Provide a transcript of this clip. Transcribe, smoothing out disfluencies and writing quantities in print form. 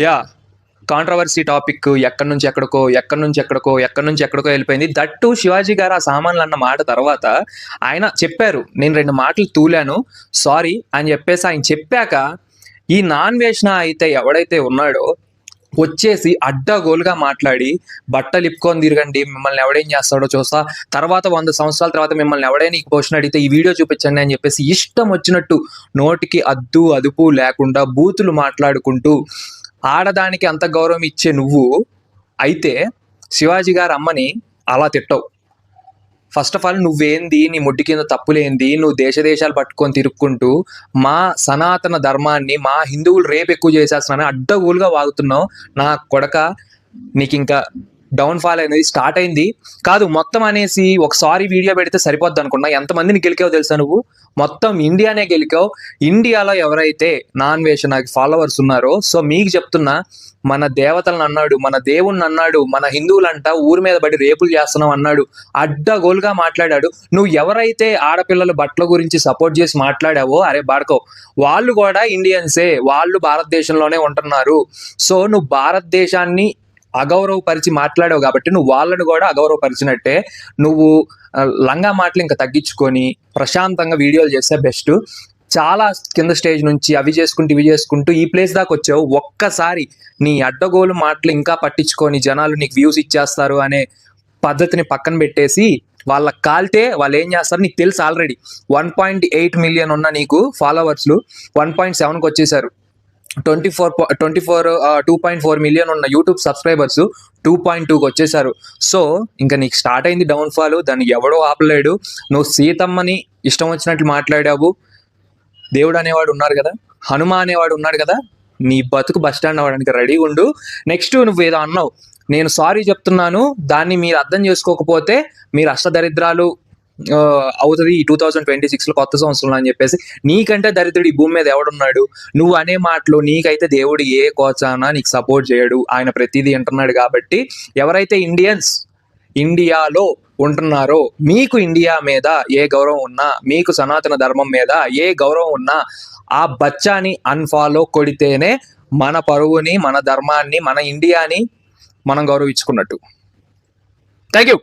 Yeah controversy topic ఎక్కడి నుంచి ఎక్కడికో వెళ్ళిపోయింది. దట్టు శివాజీ గారు ఆ సామాన్లు అన్న మాట తర్వాత ఆయన చెప్పారు, నేను 2 మాటలు తూలాను, సారీ అని చెప్పేసి ఆయన చెప్పాక ఈ నాన్ వేషణ అయితే ఎవడైతే ఉన్నాడో వచ్చేసి అడ్డగోలుగా మాట్లాడి బట్టలు ఇప్పుకొని తిరగండి, మిమ్మల్ని ఎవడేం చేస్తాడో చూస్తా, తర్వాత 100 సంవత్సరాల తర్వాత మిమ్మల్ని ఎవడైనా ఈ క్వశ్చన్ అడిగితే ఈ వీడియో చూపించండి అని చెప్పేసి ఇష్టం వచ్చినట్టు నోటికి అద్దు అదుపు లేకుండా బూతులు మాట్లాడుకుంటూ ఆడదానికి అంత గౌరవం ఇచ్చే నువ్వు అయితే శివాజీ గారి అమ్మని అలా తిట్టవు. ఫస్ట్ ఆఫ్ ఆల్ నువ్వేంది, నీ ముడ్డి కింద తప్పులేంది, నువ్వు దేశాలు పట్టుకొని తిరుక్కుంటూ మా సనాతన ధర్మాన్ని, మా హిందువులు రేపు ఎక్కువ చేసేస్తున్నాను అడ్డగోలుగా వాగుతున్నావు. నా కొడక, నీకు ఇంకా డౌన్ఫాల్ అనేది స్టార్ట్ అయింది కాదు మొత్తం అనేసి ఒకసారి వీడియో పెడితే సరిపోద్ది అనుకున్నా. ఎంతమందిని గెలికావు తెలుసా నువ్వు? మొత్తం ఇండియానే గెలికావు. ఇండియాలో ఎవరైతే నాన్ వేషణకి ఫాలోవర్స్ ఉన్నారో, సో మీకు చెప్తున్నా, మన దేవతలను అన్నాడు, మన దేవుణ్ణి అన్నాడు, మన హిందువులంట ఊరి మీద పడి రేపులు చేస్తున్నాం అన్నాడు, అడ్డగోలుగా మాట్లాడాడు. నువ్వు ఎవరైతే ఆడపిల్లల బట్టల గురించి సపోర్ట్ చేసి మాట్లాడావో, అరే బాడకో, వాళ్ళు కూడా ఇండియన్సే, వాళ్ళు భారతదేశంలోనే ఉంటున్నారు. సో నువ్వు భారతదేశాన్ని అగౌరవపరిచి మాట్లాడావు కాబట్టి నువ్వు వాళ్ళని కూడా అగౌరవపరిచినట్టే. నువ్వు లంగా మాటలు ఇంకా తగ్గించుకొని ప్రశాంతంగా వీడియోలు చేస్తే బెస్ట్. చాలా కింద స్టేజ్ నుంచి అవి చేసుకుంటూ ఇవి చేసుకుంటూ ఈ ప్లేస్ దాకా వచ్చావు. ఒక్కసారి నీ అడ్డగోలు మాటలు ఇంకా పట్టించుకొని జనాలు నీకు వ్యూస్ ఇచ్చేస్తారు అనే పద్ధతిని పక్కన పెట్టేసి వాళ్ళకి కాల్తే వాళ్ళు ఏం చేస్తారు నీకు తెలుసు. ఆల్రెడీ 1.8 మిలియన్ ఉన్న నీకు ఫాలోవర్స్లు 1.7కి వచ్చేసారు. 2.4 మిలియన్ ఉన్న యూట్యూబ్ సబ్స్క్రైబర్స్ 2.2కి వచ్చేసారు. సో ఇంకా నీకు స్టార్ట్ అయింది డౌన్ఫాల్. దాన్ని ఎవడో ఆపలేడు. నువ్వు సీతమ్మని ఇష్టం వచ్చినట్లు మాట్లాడావు. దేవుడు అనేవాడు ఉన్నారు కదా, హనుమ అనేవాడు ఉన్నాడు కదా, నీ బతుకు బస్ స్టాండ్ అవ్వడానికి రెడీగా ఉండు. నెక్స్ట్ నువ్వు ఏదో అన్నావు, నేను సారీ చెప్తున్నాను, దాన్ని మీరు అర్థం చేసుకోకపోతే మీరు అష్టదరిద్రాలు అవుతుంది ఈ 2026లో కొత్త సంవత్సరంలో అని చెప్పేసి. నీకంటే దరిద్రుడు ఈ భూమి మీద ఎవడున్నాడు? నువ్వు అనే మాటలు నీకైతే దేవుడు ఏ కోచానా నీకు సపోర్ట్ చేయడు, ఆయన ప్రతిదీ అంటున్నాడు. కాబట్టి ఎవరైతే ఇండియాలో ఉంటున్నారో, మీకు ఇండియా మీద ఏ గౌరవం ఉన్నా, మీకు సనాతన ధర్మం మీద ఏ గౌరవం ఉన్నా, ఆ బచ్చాని అన్ఫాలో కొడితేనే మన పరువుని, మన ధర్మాన్ని, మన ఇండియాని మనం గౌరవించుకున్నట్టు. Thank you.